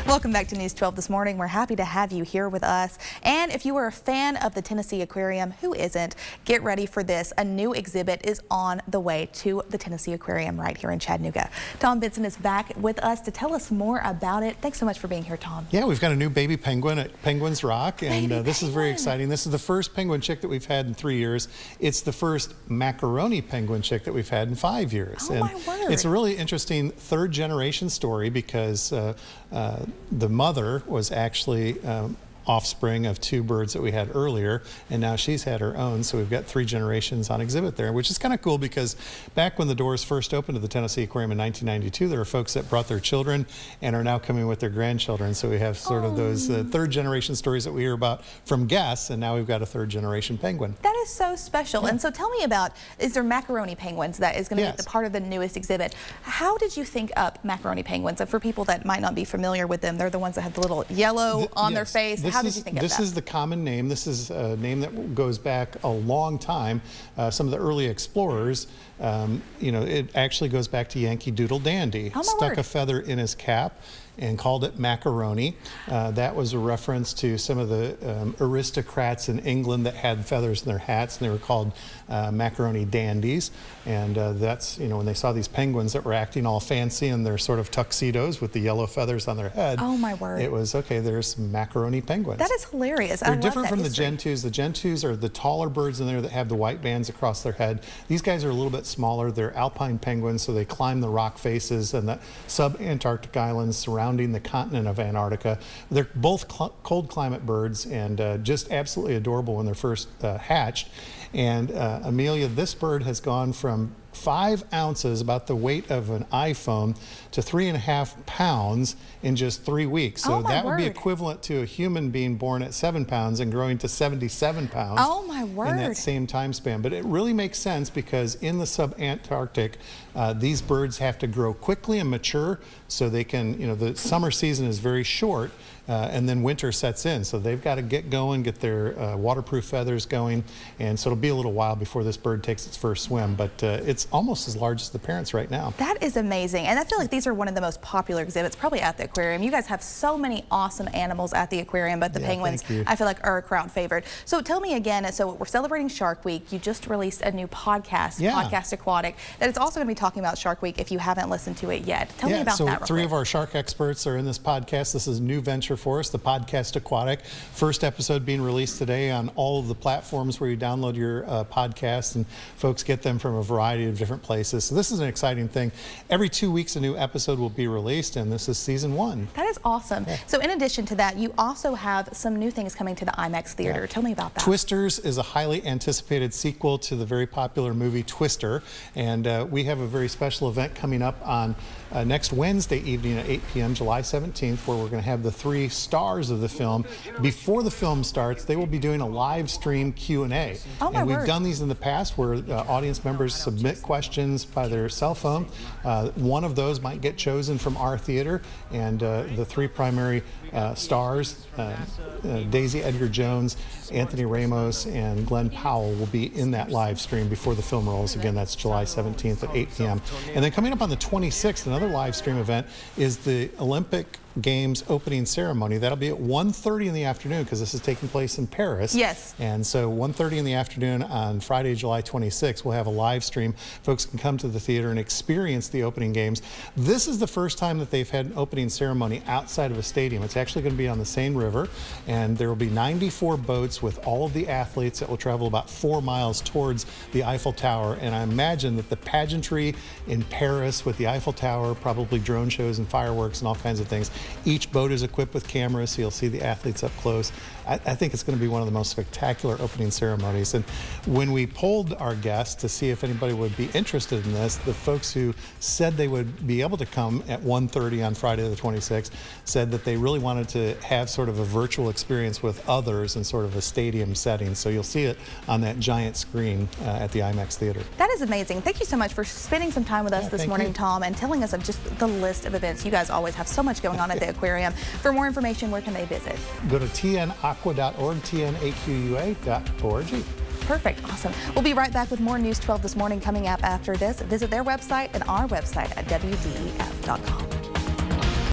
Welcome back to News 12 this morning. We're happy to have you here with us. And if you are a fan of the Tennessee Aquarium, who isn't, get ready for this. A new exhibit is on the way to the Tennessee Aquarium right here in Chattanooga. Thom Benson is back with us to tell us more about it. Thanks so much for being here, Thom. Yeah, we've got a new baby penguin at Penguins Rock, and this is very exciting. This is the first penguin chick that we've had in 3 years. It's the first macaroni penguin chick that we've had in 5 years. Oh, my word. It's a really interesting third generation story because the mother was actually offspring of 2 birds that we had earlier, and now she's had her own, so we've got 3 generations on exhibit there, which is kind of cool because back when the doors first opened to the Tennessee Aquarium in 1992, there were folks that brought their children and are now coming with their grandchildren, so we have sort of those third generation stories that we hear about from guests, and now we've got a 3rd generation penguin. That is so special. And so tell me about, is there Macaroni Penguins that is going to be the part of the newest exhibit? How did you think up Macaroni Penguins? For people that might not be familiar with them, they're the ones that have the little yellow on their face. How did you think of that? This is the common name. This is a name that goes back a long time. Some of the early explorers, you know, it actually goes back to Yankee Doodle Dandy. Stuck a feather in his cap and called it macaroni. That was a reference to some of the aristocrats in England that had feathers in their hats, and they were called macaroni dandies. And that's, you know, when they saw these penguins that were acting all fancy in their sort of tuxedos with the yellow feathers on their head. Oh my word. It was, okay, there's macaroni penguins. That is hilarious. They're different from the Gentoos. The Gentoos are the taller birds in there that have the white bands across their head. These guys are a little bit smaller. They're alpine penguins, so they climb the rock faces and the sub-Antarctic islands surrounding the continent of Antarctica. They're both cold climate birds and just absolutely adorable when they're first hatched. And Amelia, this bird has gone from 5 ounces, about the weight of an iPhone, to 3.5 pounds in just 3 weeks. So that would be equivalent to a human being born at 7 pounds and growing to 77 pounds in that same time span. But it really makes sense because in the sub-Antarctic, these birds have to grow quickly and mature so they can, you know, the summer season is very short and then winter sets in. So they've got to get going, get their waterproof feathers going, and so it'll be a little while before this bird takes its first swim, but it's almost as large as the parents right now. That is amazing, and I feel like these are one of the most popular exhibits probably at the aquarium. You guys have so many awesome animals at the aquarium, but the penguins, I feel like, are a crowd favorite. So tell me again, so we're celebrating Shark Week. You just released a new podcast, Podcast Aquatic, that it's also going to be talking about Shark Week if you haven't listened to it yet. Tell me about that. So 3 of our shark experts are in this podcast. This is a new venture for us, the Podcast Aquatic. First episode being released today on all of the platforms where you download your podcasts, and folks get them from a variety of different places. So this is an exciting thing. Every 2 weeks a new episode will be released, and this is season 1. That is awesome. So in addition to that, you also have some new things coming to the IMAX theater. Tell me about that. Twisters is a highly anticipated sequel to the very popular movie Twister, and we have a very special event coming up on next Wednesday evening at 8 p.m. July 17th, where we're going to have the 3 stars of the film. Before the film starts, they will be doing a live stream Q&A. And we've done these in the past where audience members submit questions by their cell phone. One of those might get chosen from our theater, and the 3 primary stars, Daisy Edgar-Jones, Anthony Ramos, and Glenn Powell, will be in that live stream before the film rolls. Again, that's July 17th at 8 p.m. And then coming up on the 26th, another live stream event is the Olympic Games opening ceremony. That'll be at 1:30 in the afternoon because this is taking place in Paris. Yes. And so 1:30 in the afternoon on Friday, July 26th, we'll have a live stream. Folks can come to the theater and experience the opening games. This is the first time that they've had an opening ceremony outside of a stadium. It's actually going to be on the Seine River, and there will be 94 boats with all of the athletes that will travel about 4 miles towards the Eiffel Tower. And I imagine that the pageantry in Paris with the Eiffel Tower, probably drone shows and fireworks and all kinds of things. Each boat is equipped with cameras, so you'll see the athletes up close. I think it's going to be one of the most spectacular opening ceremonies. And when we polled our guests to see if anybody would be interested in this, the folks who said they would be able to come at 1:30 on Friday the 26th said that they really wanted to have sort of a virtual experience with others in sort of a stadium setting. So you'll see it on that giant screen at the IMAX theater. That is amazing. Thank you so much for spending some time with us this morning, Thom, and telling us of just the list of events. You guys always have so much going on at the aquarium. For more information, where can they visit? Go to tnaqua.org, tnaqua.org. Perfect. Awesome. We'll be right back with more News 12 this morning coming up after this. Visit their website and our website at wdef.com.